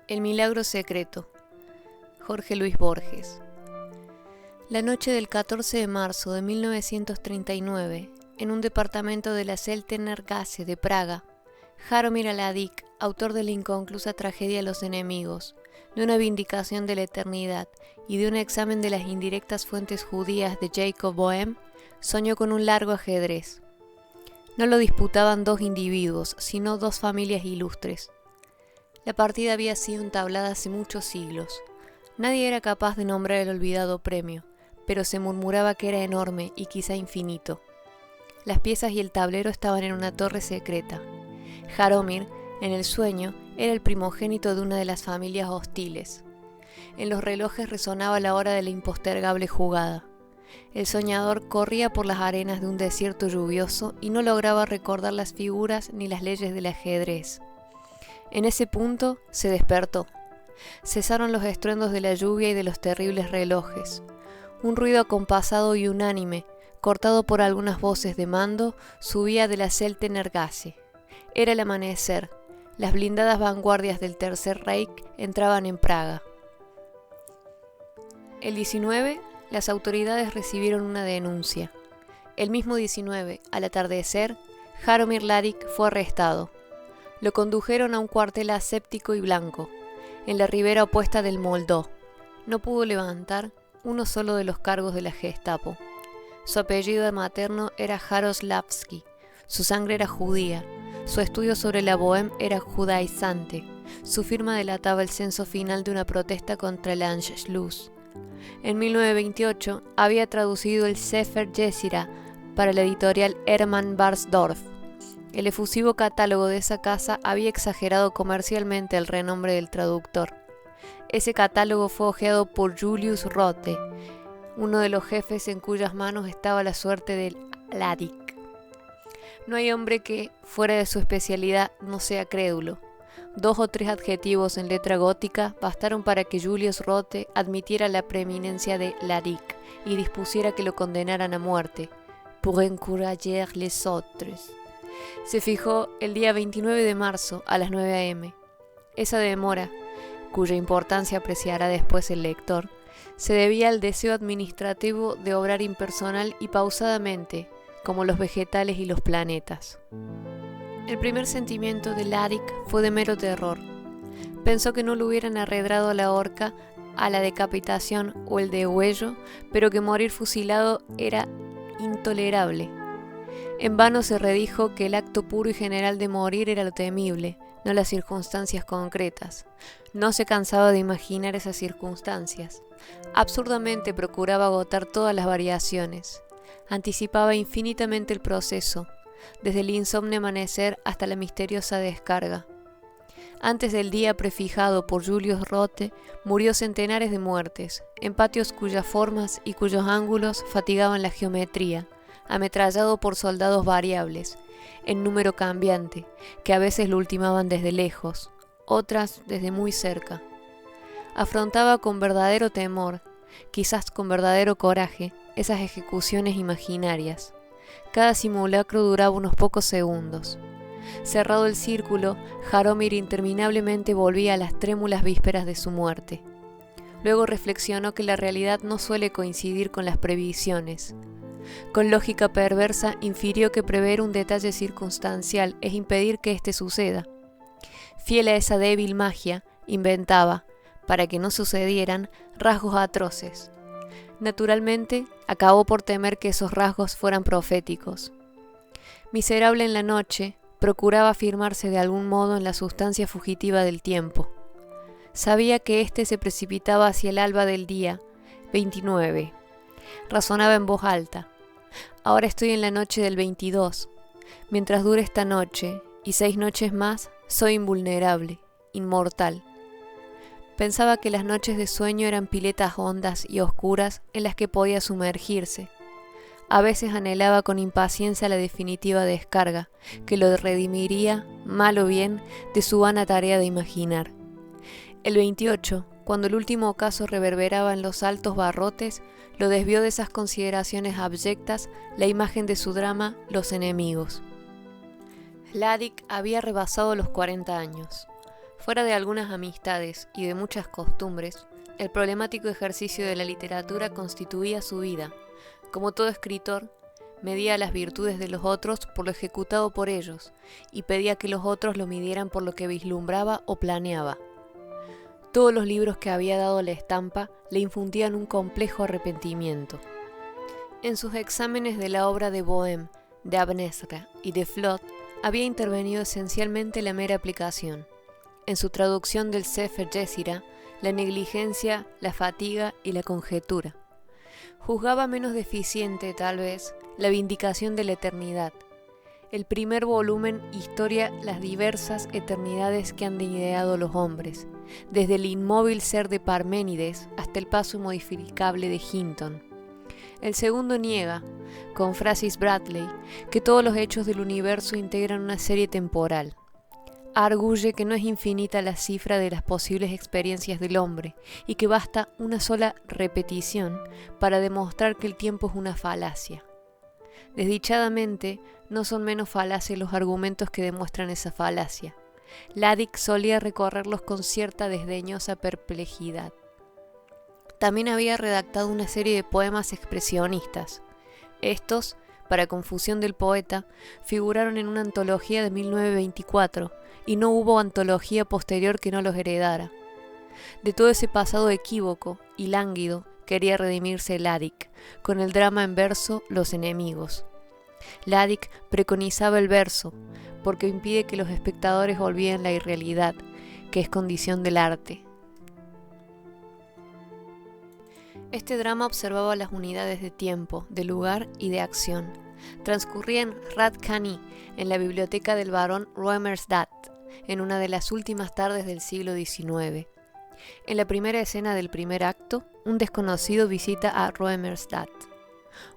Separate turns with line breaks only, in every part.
El milagro secreto. Jorge Luis Borges. La noche del 14 de marzo de 1939, en un departamento de la Seltener Gasse de Praga, Jaromír Hladić, autor de la inconclusa tragedia Los enemigos, de una vindicación de la eternidad y de un examen de las indirectas fuentes judías de Jacob Boehme, soñó con un largo ajedrez. No lo disputaban dos individuos, sino dos familias ilustres. La partida había sido entablada hace muchos siglos. Nadie era capaz de nombrar el olvidado premio, pero se murmuraba que era enorme y quizá infinito. Las piezas y el tablero estaban en una torre secreta. Jaromír, en el sueño, era el primogénito de una de las familias hostiles. En los relojes resonaba la hora de la impostergable jugada. El soñador corría por las arenas de un desierto lluvioso y no lograba recordar las figuras ni las leyes del ajedrez. En ese punto se despertó. Cesaron los estruendos de la lluvia y de los terribles relojes. Un ruido acompasado y unánime, cortado por algunas voces de mando, subía de la Seltener Gasse. Era el amanecer. Las blindadas vanguardias del Tercer Reich entraban en Praga. El 19, las autoridades recibieron una denuncia. El mismo 19, al atardecer, Jaromír Hladić fue arrestado. Lo condujeron a un cuartel aséptico y blanco, en la ribera opuesta del Moldó. No pudo levantar uno solo de los cargos de la Gestapo. Su apellido materno era Jaroslavski, su sangre era judía, su estudio sobre la Bohème era judaizante, su firma delataba el censo final de una protesta contra el Anschluss. En 1928 había traducido el Sefer Yetzirah para la editorial Hermann Barsdorf. El efusivo catálogo de esa casa había exagerado comercialmente el renombre del traductor. Ese catálogo fue hojeado por Julius Rothe, uno de los jefes en cuyas manos estaba la suerte de Hladić. No hay hombre que, fuera de su especialidad, no sea crédulo. 2 o 3 adjetivos en letra gótica bastaron para que Julius Rothe admitiera la preeminencia de Hladić y dispusiera que lo condenaran a muerte, pour encourager les autres. Se fijó el día 29 de marzo a las 9 a.m. Esa demora, cuya importancia apreciará después el lector, se debía al deseo administrativo de obrar impersonal y pausadamente, como los vegetales y los planetas. El primer sentimiento de Hladić fue de mero terror. Pensó que no lo hubieran arredrado a la horca, a la decapitación o el degüello, pero que morir fusilado era intolerable. En vano se redijo que el acto puro y general de morir era lo temible, no las circunstancias concretas. No se cansaba de imaginar esas circunstancias. Absurdamente procuraba agotar todas las variaciones. Anticipaba infinitamente el proceso, desde el insomne amanecer hasta la misteriosa descarga. Antes del día prefijado por Julius Rothe, murió centenares de muertes, en patios cuyas formas y cuyos ángulos fatigaban la geometría, ametrallado por soldados variables, en número cambiante, que a veces lo ultimaban desde lejos, otras desde muy cerca. Afrontaba con verdadero temor, quizás con verdadero coraje, esas ejecuciones imaginarias. Cada simulacro duraba unos pocos segundos. Cerrado el círculo, Jaromír interminablemente volvía a las trémulas vísperas de su muerte. Luego reflexionó que la realidad no suele coincidir con las previsiones. Con lógica perversa infirió que prever un detalle circunstancial es impedir que éste suceda. Fiel a esa débil magia, inventaba, para que no sucedieran, rasgos atroces. Naturalmente, acabó por temer que esos rasgos fueran proféticos. Miserable en la noche, procuraba afirmarse de algún modo en la sustancia fugitiva del tiempo. Sabía que éste se precipitaba hacia el alba del día 29. Razonaba en voz alta. Ahora estoy en la noche del 22. Mientras dure esta noche, y 6 noches más, soy invulnerable, inmortal. Pensaba que las noches de sueño eran piletas hondas y oscuras en las que podía sumergirse. A veces anhelaba con impaciencia la definitiva descarga, que lo redimiría, mal o bien, de su vana tarea de imaginar. El 28, cuando el último ocaso reverberaba en los altos barrotes, lo desvió de esas consideraciones abyectas la imagen de su drama Los enemigos. Hladić había rebasado los 40 años. Fuera de algunas amistades y de muchas costumbres, el problemático ejercicio de la literatura constituía su vida. Como todo escritor, medía las virtudes de los otros por lo ejecutado por ellos y pedía que los otros lo midieran por lo que vislumbraba o planeaba. Todos los libros que había dado la estampa le infundían un complejo arrepentimiento. En sus exámenes de la obra de Bohème, de Abnesra y de Flot había intervenido esencialmente la mera aplicación. En su traducción del Sefer Yetzirah, la negligencia, la fatiga y la conjetura. Juzgaba menos deficiente, tal vez, la vindicación de la eternidad. El primer volumen historia las diversas eternidades que han ideado los hombres, desde el inmóvil ser de Parménides hasta el paso modificable de Hinton. El segundo niega, con Francis Bradley, que todos los hechos del universo integran una serie temporal. Arguye que no es infinita la cifra de las posibles experiencias del hombre y que basta una sola repetición para demostrar que el tiempo es una falacia. Desdichadamente, no son menos falaces los argumentos que demuestran esa falacia. Ladik solía recorrerlos con cierta desdeñosa perplejidad. También había redactado una serie de poemas expresionistas. Estos, para confusión del poeta, figuraron en una antología de 1924, y no hubo antología posterior que no los heredara. De todo ese pasado equívoco y lánguido quería redimirse Ladik, con el drama en verso Los enemigos. Ladik preconizaba el verso, porque impide que los espectadores olviden la irrealidad, que es condición del arte. Este drama observaba las unidades de tiempo, de lugar y de acción. Transcurría en Rat Khani, en la biblioteca del barón Roemersdat, en una de las últimas tardes del siglo XIX. En la primera escena del primer acto, un desconocido visita a Roemersdat.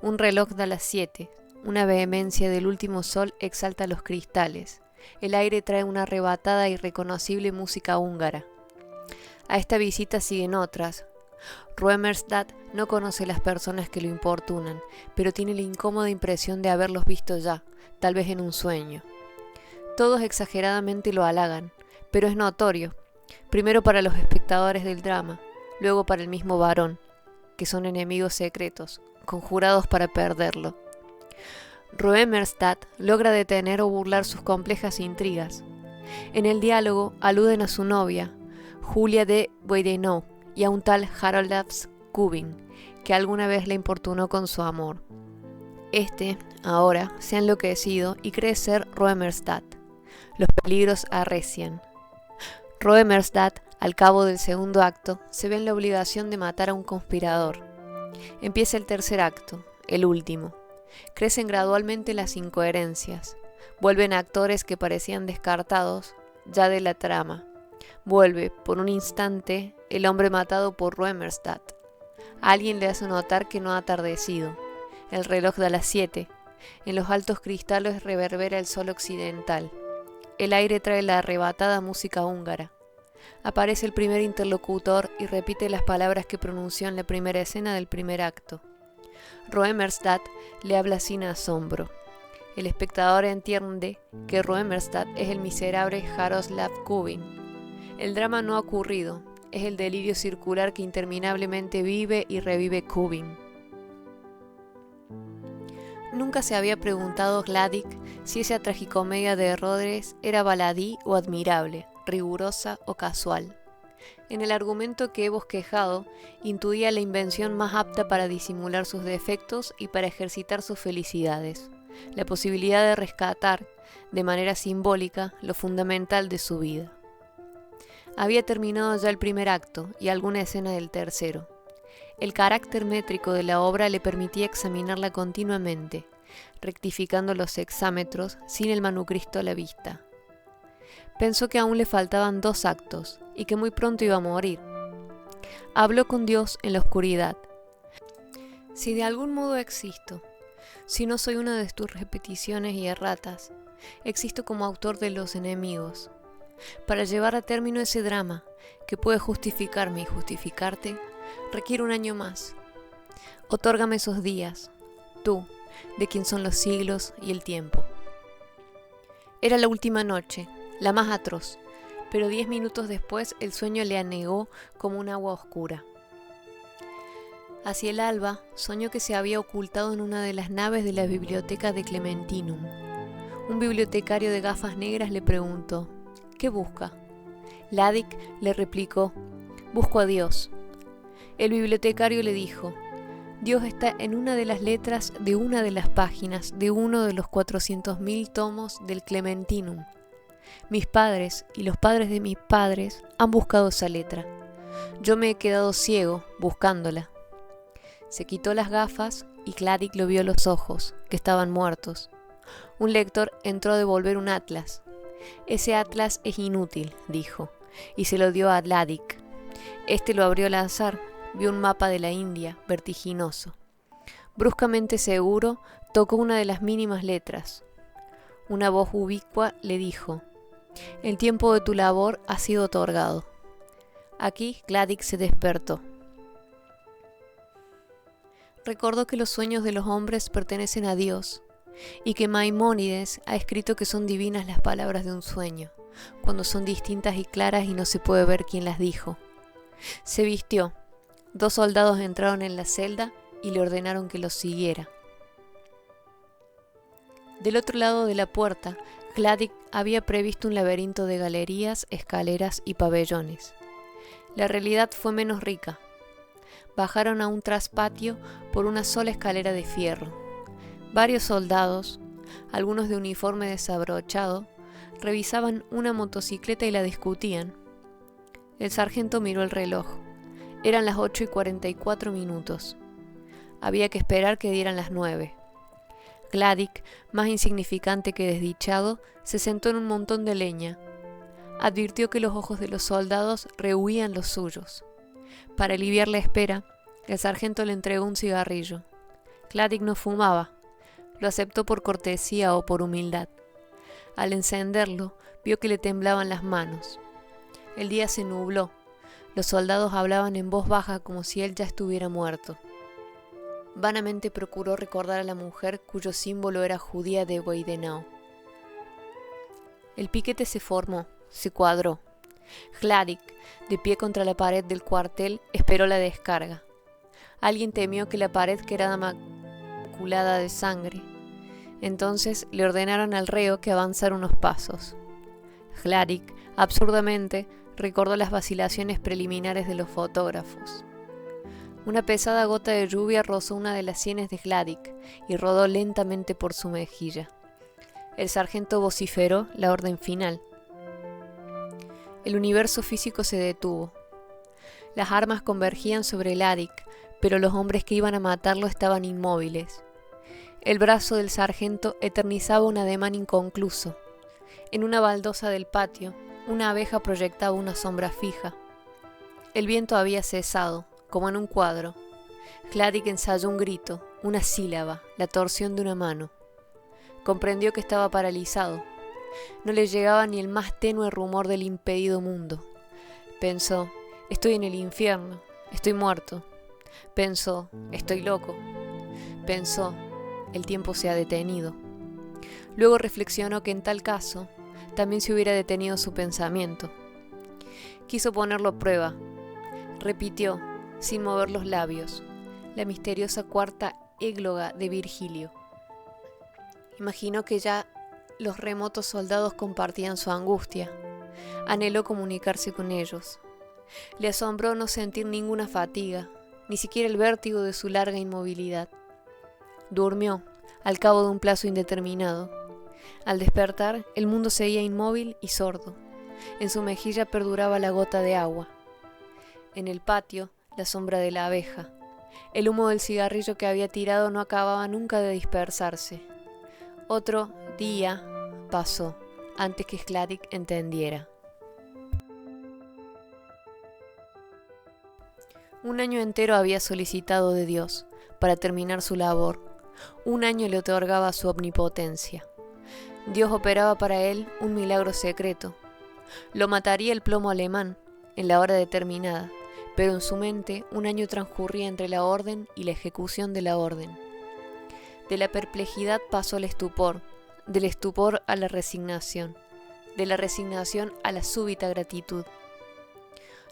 Un reloj da las 7, una vehemencia del último sol exalta los cristales. El aire trae una arrebatada e irreconocible música húngara. A esta visita siguen otras. Roemersdat no conoce las personas que lo importunan, pero tiene la incómoda impresión de haberlos visto ya, tal vez en un sueño. Todos exageradamente lo halagan, pero es notorio, primero para los espectadores del drama, luego para el mismo varón, que son enemigos secretos, conjurados para perderlo. Roemersdat logra detener o burlar sus complejas intrigas. En el diálogo aluden a su novia, Julia de Boidenau, y a un tal Haroldas Kubin, que alguna vez le importunó con su amor. Este, ahora, se ha enloquecido y cree ser Roemersdat. Los peligros arrecian. Roemersdat, al cabo del segundo acto, se ve en la obligación de matar a un conspirador. Empieza el tercer acto, el último. Crecen gradualmente las incoherencias. Vuelven actores que parecían descartados ya de la trama. Vuelve, por un instante, el hombre matado por Roemersdat. Alguien le hace notar que no ha atardecido. El reloj da las 7. En los altos cristales reverbera el sol occidental. El aire trae la arrebatada música húngara. Aparece el primer interlocutor y repite las palabras que pronunció en la primera escena del primer acto. Roemersdat le habla sin asombro. El espectador entiende que Roemersdat es el miserable Jaroslav Kubin. El drama no ha ocurrido, es el delirio circular que interminablemente vive y revive Kubin. Nunca se había preguntado Ladik si esa tragicomedia de errores era baladí o admirable, rigurosa o casual. En el argumento que he bosquejado, intuía la invención más apta para disimular sus defectos y para ejercitar sus felicidades, la posibilidad de rescatar, de manera simbólica, lo fundamental de su vida. Había terminado ya el primer acto y alguna escena del tercero. El carácter métrico de la obra le permitía examinarla continuamente, rectificando los hexámetros sin el manuscrito a la vista. Pensó que aún le faltaban 2 actos y que muy pronto iba a morir. Habló con Dios en la oscuridad. Si de algún modo existo, si no soy una de tus repeticiones y erratas, existo como autor de Los enemigos. Para llevar a término ese drama, que puede justificarme y justificarte, requiere un año más. Otórgame esos días, tú, de quien son los siglos y el tiempo. Era la última noche, la más atroz, pero 10 minutos después el sueño le anegó como un agua oscura. Hacia el alba, soñó que se había ocultado en una de las naves de la biblioteca de Clementinum. Un bibliotecario de gafas negras le preguntó: ¿qué busca? Ladik le replicó: busco a Dios. El bibliotecario le dijo: Dios está en una de las letras de una de las páginas de uno de los 400.000 tomos del Clementinum. Mis padres y los padres de mis padres han buscado esa letra. Yo me he quedado ciego buscándola. Se quitó las gafas y Claric lo vio a los ojos, que estaban muertos. Un lector entró a devolver un atlas. Ese atlas es inútil, dijo, y se lo dio a Ladik. Este lo abrió al azar, vio un mapa de la India, vertiginoso. Bruscamente seguro, tocó una de las mínimas letras. Una voz ubicua le dijo: el tiempo de tu labor ha sido otorgado. Aquí Ladik se despertó. Recordó que los sueños de los hombres pertenecen a Dios, y que Maimónides ha escrito que son divinas las palabras de un sueño, cuando son distintas y claras y no se puede ver quién las dijo. Se vistió. 2 soldados entraron en la celda y le ordenaron que los siguiera. Del otro lado de la puerta, Claric había previsto un laberinto de galerías, escaleras y pabellones. La realidad fue menos rica. Bajaron a un traspatio por una sola escalera de fierro. Varios soldados, algunos de uniforme desabrochado, revisaban una motocicleta y la discutían. El sargento miró el reloj. Eran las 8:44. Había que esperar que dieran las 9. Claric, más insignificante que desdichado, se sentó en un montón de leña. Advirtió que los ojos de los soldados rehuían los suyos. Para aliviar la espera, el sargento le entregó un cigarrillo. Claric no fumaba. Lo aceptó por cortesía o por humildad. Al encenderlo, vio que le temblaban las manos. El día se nubló. Los soldados hablaban en voz baja como si él ya estuviera muerto. Vanamente procuró recordar a la mujer cuyo símbolo era judía de Weidenau. El piquete se formó, se cuadró. Claric, de pie contra la pared del cuartel, esperó la descarga. Alguien temió que la pared quedara maculada de sangre. Entonces le ordenaron al reo que avanzara unos pasos. Claric, absurdamente, recordó las vacilaciones preliminares de los fotógrafos. Una pesada gota de lluvia rozó una de las sienes de Claric y rodó lentamente por su mejilla. El sargento vociferó la orden final. El universo físico se detuvo. Las armas convergían sobre Claric, pero los hombres que iban a matarlo estaban inmóviles. El brazo del sargento eternizaba un ademán inconcluso. En una baldosa del patio, una abeja proyectaba una sombra fija. El viento había cesado, como en un cuadro. Claric ensayó un grito, una sílaba, la torsión de una mano. Comprendió que estaba paralizado. No le llegaba ni el más tenue rumor del impedido mundo. Pensó: estoy en el infierno, estoy muerto. Pensó: estoy loco. Pensó: el tiempo se ha detenido. Luego reflexionó que en tal caso también se hubiera detenido su pensamiento. Quiso ponerlo a prueba. Repitió, sin mover los labios, la misteriosa cuarta égloga de Virgilio. Imaginó que ya los remotos soldados compartían su angustia. Anheló comunicarse con ellos. Le asombró no sentir ninguna fatiga, ni siquiera el vértigo de su larga inmovilidad. Durmió, al cabo de un plazo indeterminado. Al despertar, el mundo seguía inmóvil y sordo. En su mejilla perduraba la gota de agua. En el patio, la sombra de la abeja. El humo del cigarrillo que había tirado no acababa nunca de dispersarse. Otro día pasó antes que Claric entendiera. 1 año entero había solicitado de Dios para terminar su labor. 1 año le otorgaba su omnipotencia. Dios operaba para él un milagro secreto. Lo mataría el plomo alemán en la hora determinada, pero en su mente 1 año transcurría entre la orden y la ejecución de la orden. De la perplejidad pasó al estupor, del estupor a la resignación, de la resignación a la súbita gratitud.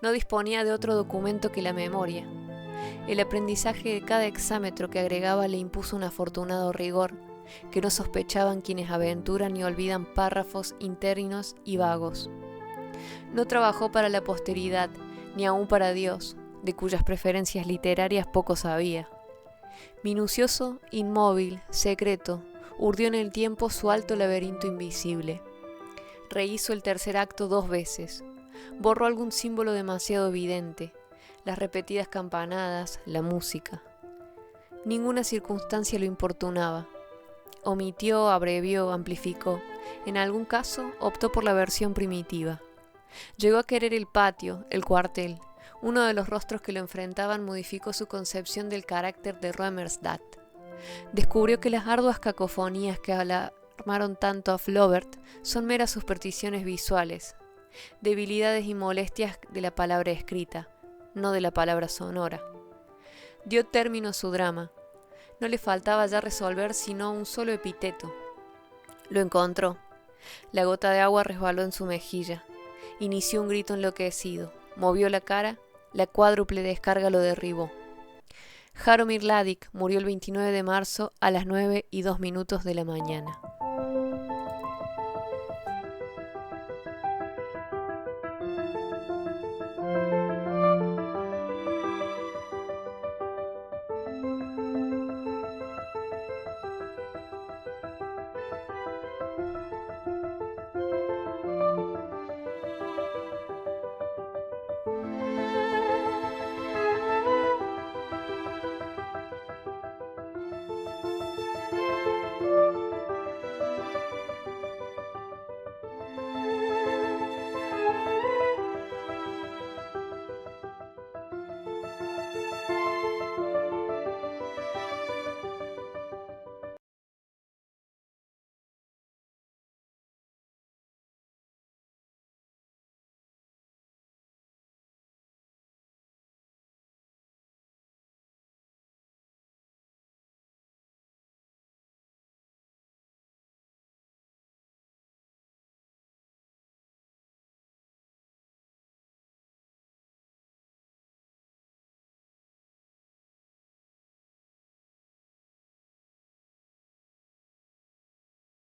No disponía de otro documento que la memoria. El aprendizaje de cada exámetro que agregaba le impuso un afortunado rigor, que no sospechaban quienes aventuran y olvidan párrafos internos y vagos. No trabajó para la posteridad, ni aun para Dios, de cuyas preferencias literarias poco sabía. Minucioso, inmóvil, secreto, urdió en el tiempo su alto laberinto invisible. Rehizo el tercer acto 2 veces. Borró algún símbolo demasiado evidente, las repetidas campanadas, la música. Ninguna circunstancia lo importunaba. Omitió, abrevió, amplificó. En algún caso, optó por la versión primitiva. Llegó a querer el patio, el cuartel. Uno de los rostros que lo enfrentaban modificó su concepción del carácter de Römersdatt. Descubrió que las arduas cacofonías que alarmaron tanto a Flaubert son meras supersticiones visuales, debilidades y molestias de la palabra escrita, no de la palabra sonora. Dio término a su drama. No le faltaba ya resolver sino un solo epíteto. Lo encontró. La gota de agua resbaló en su mejilla. Inició un grito enloquecido. Movió la cara. La cuádruple descarga lo derribó. Jaromir Ladik murió el 29 de marzo a las 9:02 de la mañana.